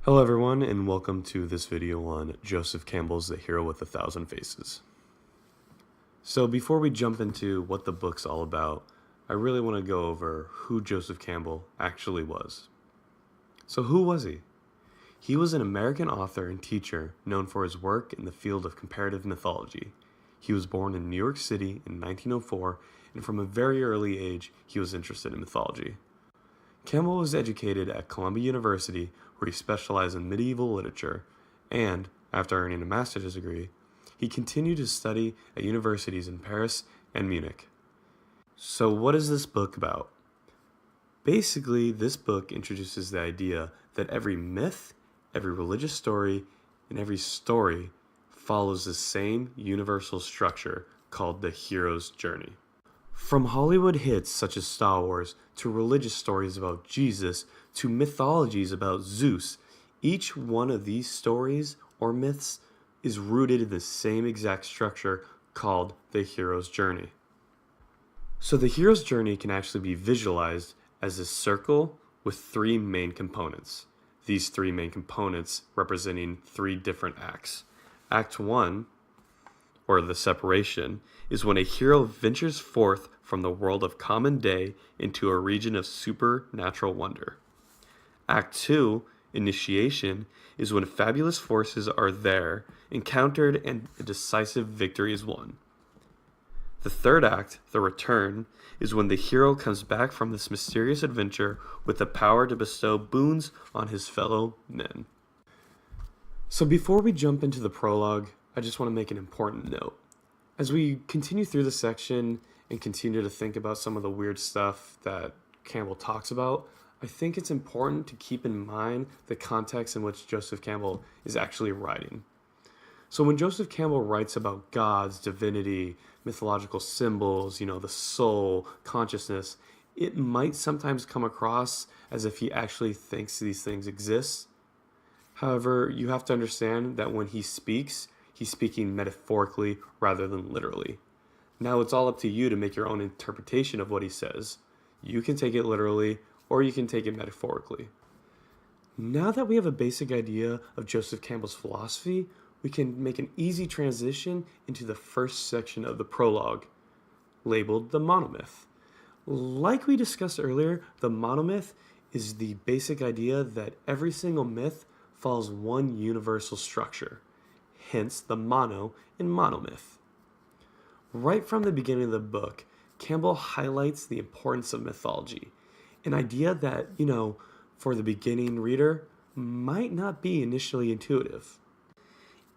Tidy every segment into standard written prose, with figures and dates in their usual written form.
Hello everyone, and welcome to this video on Joseph Campbell's The Hero with a Thousand Faces. So before we jump into what the book's all about, I really want to go over who Joseph Campbell actually was. So who was he? He was an American author and teacher known for his work in the field of comparative mythology. He was born in New York City in 1904, and from a very early age, he was interested in mythology. Campbell was educated at Columbia University, where he specialized in medieval literature, and, after earning a master's degree, he continued to study at universities in Paris and Munich. So what is this book about? Basically, this book introduces the idea that every myth, every religious story, and every story follows the same universal structure called the hero's journey. From Hollywood hits such as Star Wars, to religious stories about Jesus, to mythologies about Zeus, each one of these stories or myths is rooted in the same exact structure called the hero's journey. So the hero's journey can actually be visualized as a circle with three main components. These three main components representing three different acts. Act 1, or the separation, is when a hero ventures forth from the world of common day into a region of supernatural wonder. Act 2, initiation, is when fabulous forces are there, encountered, and a decisive victory is won. The third act, the return, is when the hero comes back from this mysterious adventure with the power to bestow boons on his fellow men. So before we jump into the prologue, I just want to make an important note. As we continue through the section and continue to think about some of the weird stuff that Campbell talks about, I think it's important to keep in mind the context in which Joseph Campbell is actually writing. So when Joseph Campbell writes about gods, divinity, mythological symbols, the soul, consciousness, it might sometimes come across as if he actually thinks these things exist. However, you have to understand that when he speaks, he's speaking metaphorically rather than literally. Now it's all up to you to make your own interpretation of what he says. You can take it literally, or you can take it metaphorically. Now that we have a basic idea of Joseph Campbell's philosophy, we can make an easy transition into the first section of the prologue, labeled the Monomyth. Like we discussed earlier, the Monomyth is the basic idea that every single myth follows one universal structure, hence the mono in Monomyth. Right from the beginning of the book, Campbell highlights the importance of mythology, an idea that, for the beginning reader, might not be initially intuitive.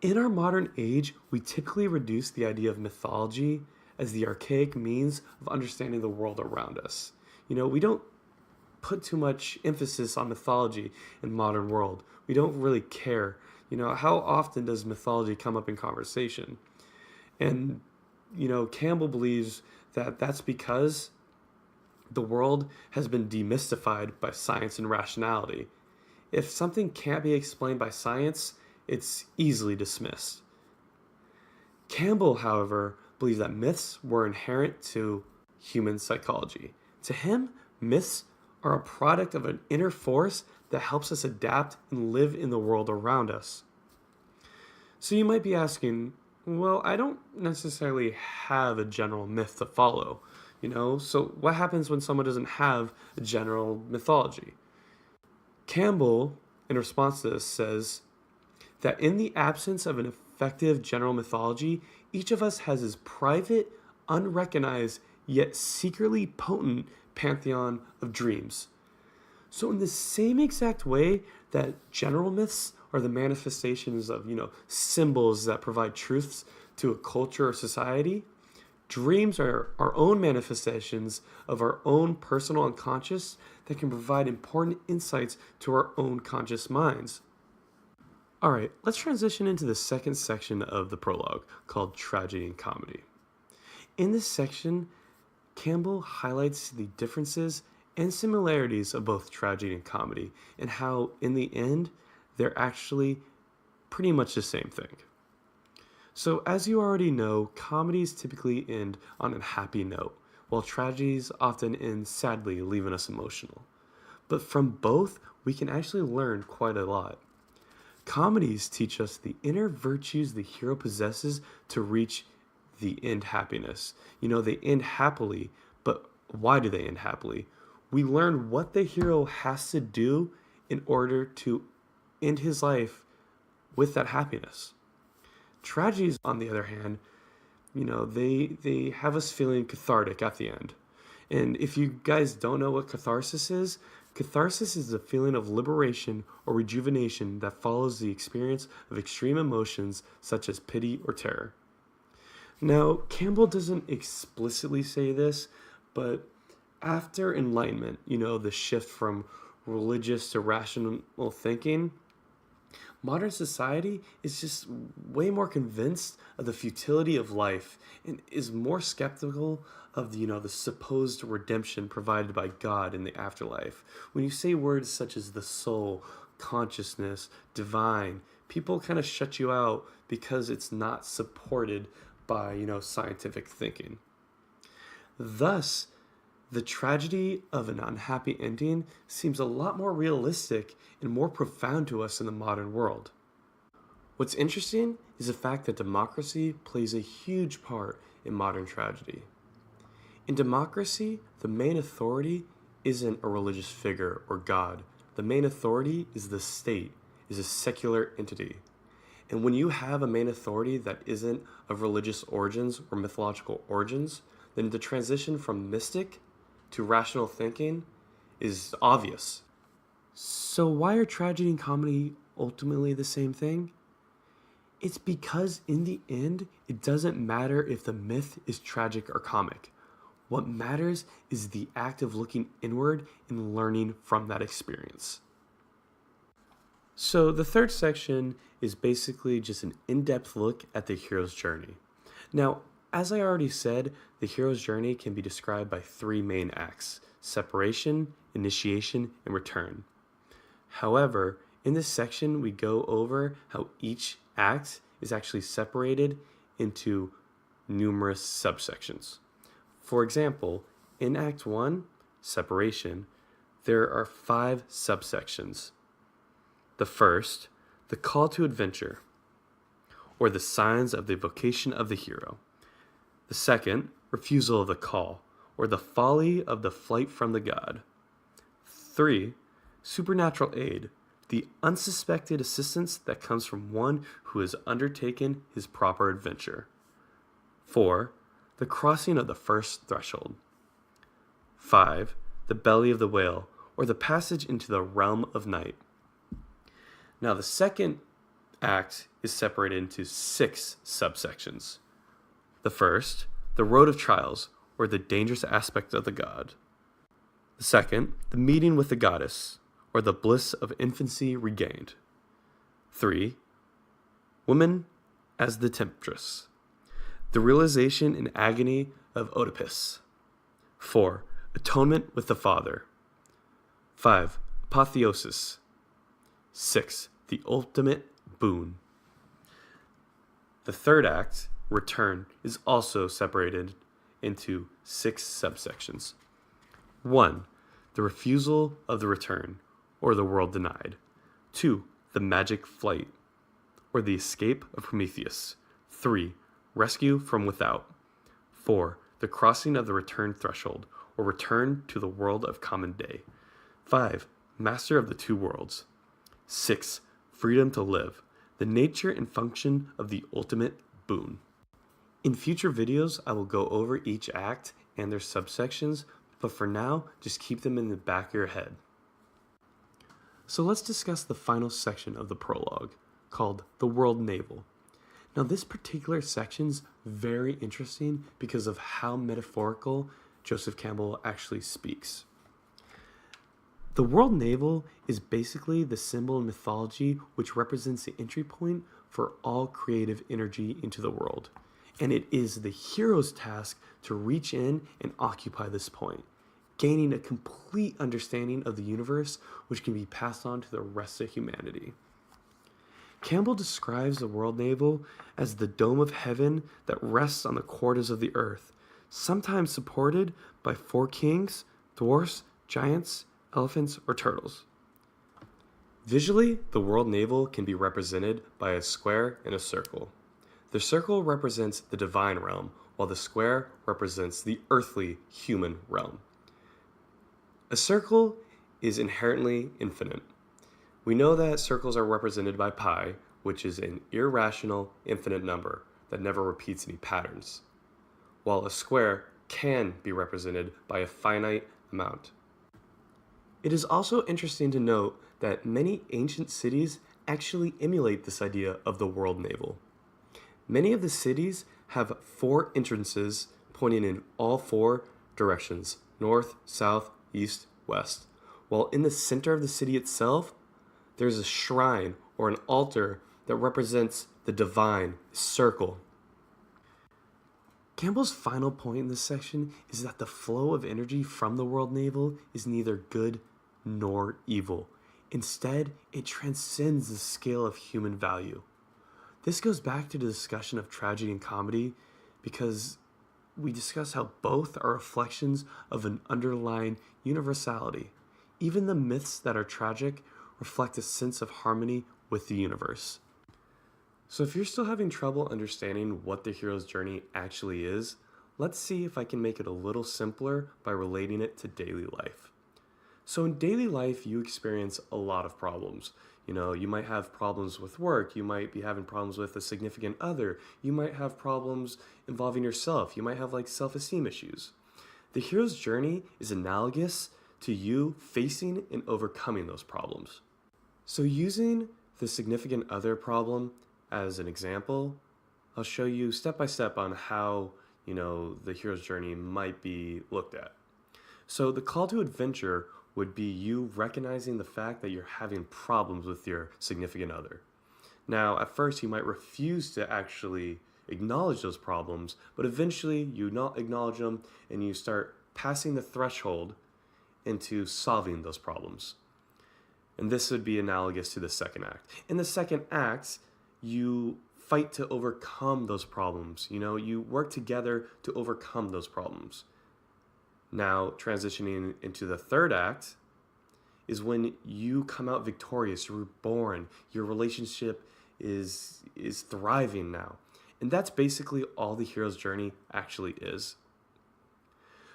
In our modern age, we typically reduce the idea of mythology as the archaic means of understanding the world around us. We don't put too much emphasis on mythology in modern world. We don't really care. How often does mythology come up in conversation? And, Campbell believes that that's because the world has been demystified by science and rationality. If something can't be explained by science, it's easily dismissed. Campbell, however, believes that myths were inherent to human psychology. To him, myths are a product of an inner force that helps us adapt and live in the world around us. So you might be asking, well, I don't necessarily have a general myth to follow, so what happens when someone doesn't have a general mythology? Campbell, in response to this, says that in the absence of an effective general mythology, each of us has his private, unrecognized, yet secretly potent pantheon of dreams. So in the same exact way that general myths are the manifestations of, symbols that provide truths to a culture or society, dreams are our own manifestations of our own personal unconscious that can provide important insights to our own conscious minds. All right, let's transition into the second section of the prologue called Tragedy and Comedy. In this section, Campbell highlights the differences and similarities of both tragedy and comedy, and how, in the end, they're actually pretty much the same thing. So, as you already know, comedies typically end on a happy note, while tragedies often end sadly, leaving us emotional. But from both, we can actually learn quite a lot. Comedies teach us the inner virtues the hero possesses to reach the end happiness. They end happily, but why do they end happily? We learn what the hero has to do in order to end his life with that happiness. Tragedies, on the other hand, they have us feeling cathartic at the end. And if you guys don't know what catharsis is the feeling of liberation or rejuvenation that follows the experience of extreme emotions such as pity or terror. Now, Campbell doesn't explicitly say this, but after Enlightenment, the shift from religious to rational thinking, modern society is just way more convinced of the futility of life and is more skeptical of the supposed redemption provided by God in the afterlife. When you say words such as the soul, consciousness, divine, people kind of shut you out because it's not supported by scientific thinking. Thus, the tragedy of an unhappy ending seems a lot more realistic and more profound to us in the modern world. What's interesting is the fact that democracy plays a huge part in modern tragedy. In democracy, the main authority isn't a religious figure or God. The main authority is the state, is a secular entity. And when you have a main authority that isn't of religious origins or mythological origins, then the transition from mystic to rational thinking is obvious. So why are tragedy and comedy ultimately the same thing? It's because in the end, it doesn't matter if the myth is tragic or comic. What matters is the act of looking inward and learning from that experience. So the third section is basically just an in-depth look at the hero's journey. Now, as I already said, the hero's journey can be described by three main acts: separation, initiation, and return. However, in this section, we go over how each act is actually separated into numerous subsections. For example, in Act 1, separation, there are 5 subsections. The first, the call to adventure, or the signs of the vocation of the hero. The second, refusal of the call, or the folly of the flight from the god. 3, supernatural aid, the unsuspected assistance that comes from one who has undertaken his proper adventure. 4, the crossing of the first threshold. 5, the belly of the whale, or the passage into the realm of night. Now, the second act is separated into 6 subsections. The first, the road of trials, or the dangerous aspect of the god. The second, the meeting with the goddess, or the bliss of infancy regained. 3, woman as the temptress, the realization and agony of Oedipus. 4, atonement with the father. 5, apotheosis. 6, the ultimate boon. The third act, return, is also separated into 6 subsections. 1, the refusal of the return, or the world denied. 2, the magic flight, or the escape of Prometheus. 3, rescue from without. 4, the crossing of the return threshold, or return to the world of common day. 5, master of the two worlds. 6, freedom to live, the nature and function of the ultimate boon. In future videos, I will go over each act and their subsections, but for now, just keep them in the back of your head. So let's discuss the final section of the prologue, called the World Navel. Now, this particular section's very interesting because of how metaphorical Joseph Campbell actually speaks. The World Navel is basically the symbol in mythology which represents the entry point for all creative energy into the world. And it is the hero's task to reach in and occupy this point, gaining a complete understanding of the universe which can be passed on to the rest of humanity. Campbell describes the World Navel as the dome of heaven that rests on the quarters of the earth, sometimes supported by 4 kings, dwarfs, giants, elephants, or turtles. Visually, the world navel can be represented by a square and a circle. The circle represents the divine realm, while the square represents the earthly human realm. A circle is inherently infinite. We know that circles are represented by pi, which is an irrational infinite number that never repeats any patterns, while a square can be represented by a finite amount. It is also interesting to note that many ancient cities actually emulate this idea of the world navel. Many of the cities have 4 entrances pointing in all 4 directions: north, south, east, west, while in the center of the city itself, there's a shrine or an altar that represents the divine circle. Campbell's final point in this section is that the flow of energy from the world navel is neither good nor evil. Instead, it transcends the scale of human value. This goes back to the discussion of tragedy and comedy because we discuss how both are reflections of an underlying universality. Even the myths that are tragic reflect a sense of harmony with the universe. So if you're still having trouble understanding what the hero's journey actually is, let's see if I can make it a little simpler by relating it to daily life. So in daily life, you experience a lot of problems. You might have problems with work, you might be having problems with a significant other, you might have problems involving yourself, you might have self-esteem issues. The hero's journey is analogous to you facing and overcoming those problems. So using the significant other problem as an example, I'll show you step by step on how, the hero's journey might be looked at. So the call to adventure would be you recognizing the fact that you're having problems with your significant other. Now, at first, you might refuse to actually acknowledge those problems, but eventually you not acknowledge them and you start passing the threshold into solving those problems. And this would be analogous to the second act. In the second act, you fight to overcome those problems. You work together to overcome those problems. Now, transitioning into the third act is when you come out victorious, you're reborn, your relationship is thriving now. And that's basically all the hero's journey actually is.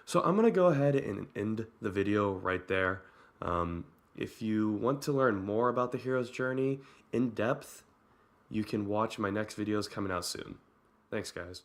So I'm going to go ahead and end the video right there. If you want to learn more about the hero's journey in depth, you can watch my next videos coming out soon. Thanks, guys.